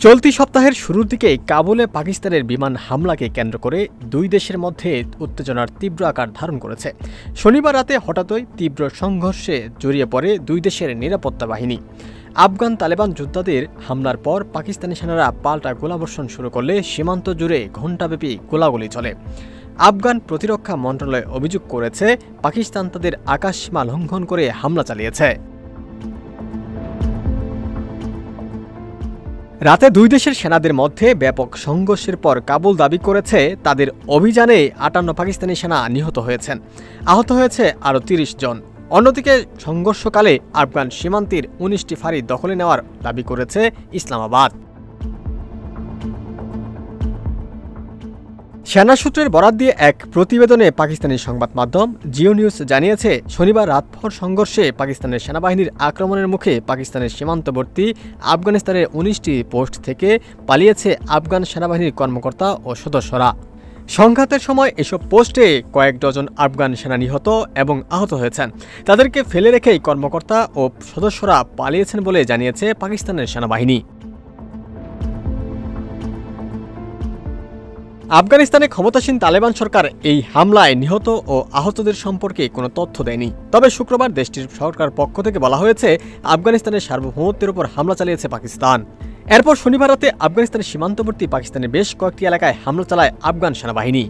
চলতি সপ্তাহের শুরুর দিকে কাবুলে পাকিস্তানের বিমান হামলাকে কেন্দ্র করে দুই দেশের মধ্যে উত্তেজনার তীব্র আকার ধারণ করেছে। শনিবার রাতে হঠাৎই তীব্র সংঘর্ষে জড়িয়ে পড়ে দুই দেশের নিরাপত্তা বাহিনী। আফগান তালেবান যোদ্ধাদের হামলার পর পাকিস্তানি সেনারা পাল্টা গোলাবর্ষণ শুরু করলে সীমান্ত জুড়ে ঘণ্টাব্যাপী গোলাগুলি চলে। আফগান প্রতিরক্ষা মন্ত্রণালয় অভিযোগ করেছে, পাকিস্তান তাদের আকাশসীমা লঙ্ঘন করে হামলা চালিয়েছে। রাতে দুই দেশের সেনাদের মধ্যে ব্যাপক সংঘর্ষের পর কাবুল দাবি করেছে তাদের অভিযানে ৫৮ পাকিস্তানি সেনা নিহত হয়েছেন, আহত হয়েছে আরও ৩০ জন। অন্যদিকে সংঘর্ষকালে আফগান সীমান্তের ১৯টি ফাঁড়ি দখলে নেওয়ার দাবি করেছে ইসলামাবাদ। সেনা সূত্রের বরাত দিয়ে এক প্রতিবেদনে পাকিস্তানি সংবাদ মাধ্যম জিও নিউজ জানিয়েছে, শনিবার রাতভর সংঘর্ষে পাকিস্তানের সেনাবাহিনীর আক্রমণের মুখে পাকিস্তানের সীমান্তবর্তী আফগানিস্তানের ১৯টি পোস্ট থেকে পালিয়েছে আফগান সেনাবাহিনীর কর্মকর্তা ও সদস্যরা। সংঘাতের সময় এসব পোস্টে কয়েক ডজন আফগান সেনা নিহত এবং আহত হয়েছেন। তাদেরকে ফেলে রেখেই কর্মকর্তা ও সদস্যরা পালিয়েছেন বলে জানিয়েছে পাকিস্তানের সেনাবাহিনী। আফগানিস্তানে ক্ষমতাসীন তালেবান সরকার এই হামলায় নিহত ও আহতদের সম্পর্কে কোনো তথ্য দেয়নি। তবে শুক্রবার দেশটির সরকার পক্ষ থেকে বলা হয়েছে, আফগানিস্তানের সার্বভৌমত্বের উপর হামলা চালিয়েছে পাকিস্তান। এরপর শনিবার রাতে আফগানিস্তানের সীমান্তবর্তী পাকিস্তানের বেশ কয়েকটি এলাকায় হামলা চালায় আফগান সেনাবাহিনী।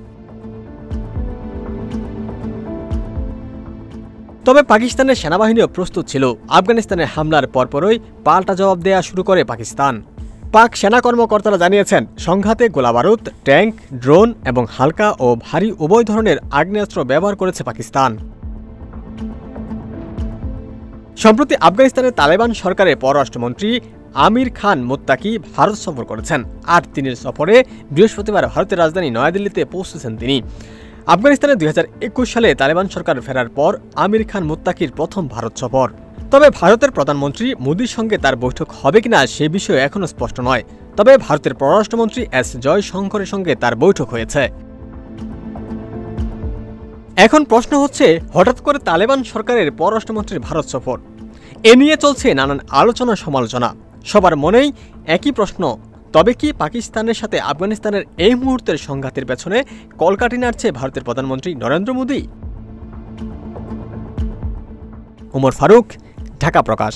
তবে পাকিস্তানের সেনাবাহিনীও প্রস্তুত ছিল। আফগানিস্তানের হামলার পরপরই পাল্টা জবাব দেয়া শুরু করে পাকিস্তান। পাক সেনা কর্মকর্তারা জানিয়েছেন, সংঘাতে গোলাবারুদ, ট্যাঙ্ক, ড্রোন এবং হালকা ও ভারী উভয় ধরনের আগ্নেয়াস্ত্র ব্যবহার করেছে পাকিস্তান। সম্প্রতি আফগানিস্তানের তালেবান সরকারের পররাষ্ট্রমন্ত্রী আমির খান মুত্তাকি ভারত সফর করেছেন। ৮ দিনের সফরে বৃহস্পতিবার ভারতের রাজধানী নয়াদিল্লিতে পৌঁছেছেন তিনি। আফগানিস্তানে ২০২১ সালে তালেবান সরকার ফেরার পর আমির খান মুত্তাকির প্রথম ভারত সফর। তবে ভারতের প্রধানমন্ত্রী মোদির সঙ্গে তার বৈঠক হবে কিনা সে বিষয়ে এখনও স্পষ্ট নয়। তবে ভারতের পররাষ্ট্রমন্ত্রী এস জয়শঙ্করের সঙ্গে তার বৈঠক হয়েছে। এখন প্রশ্ন হচ্ছে, হঠাৎ করে তালেবান সরকারের পররাষ্ট্রমন্ত্রীর ভারত সফর, এ নিয়ে চলছে নানান আলোচনা সমালোচনা। সবার মনেই একই প্রশ্ন, তবে কি পাকিস্তানের সাথে আফগানিস্তানের এই মুহূর্তের সংঘাতের পেছনে কলকাঠি নাড়ছে ভারতের প্রধানমন্ত্রী নরেন্দ্র মোদি? ওমর ফারুক, ঢাকা প্রকাশ।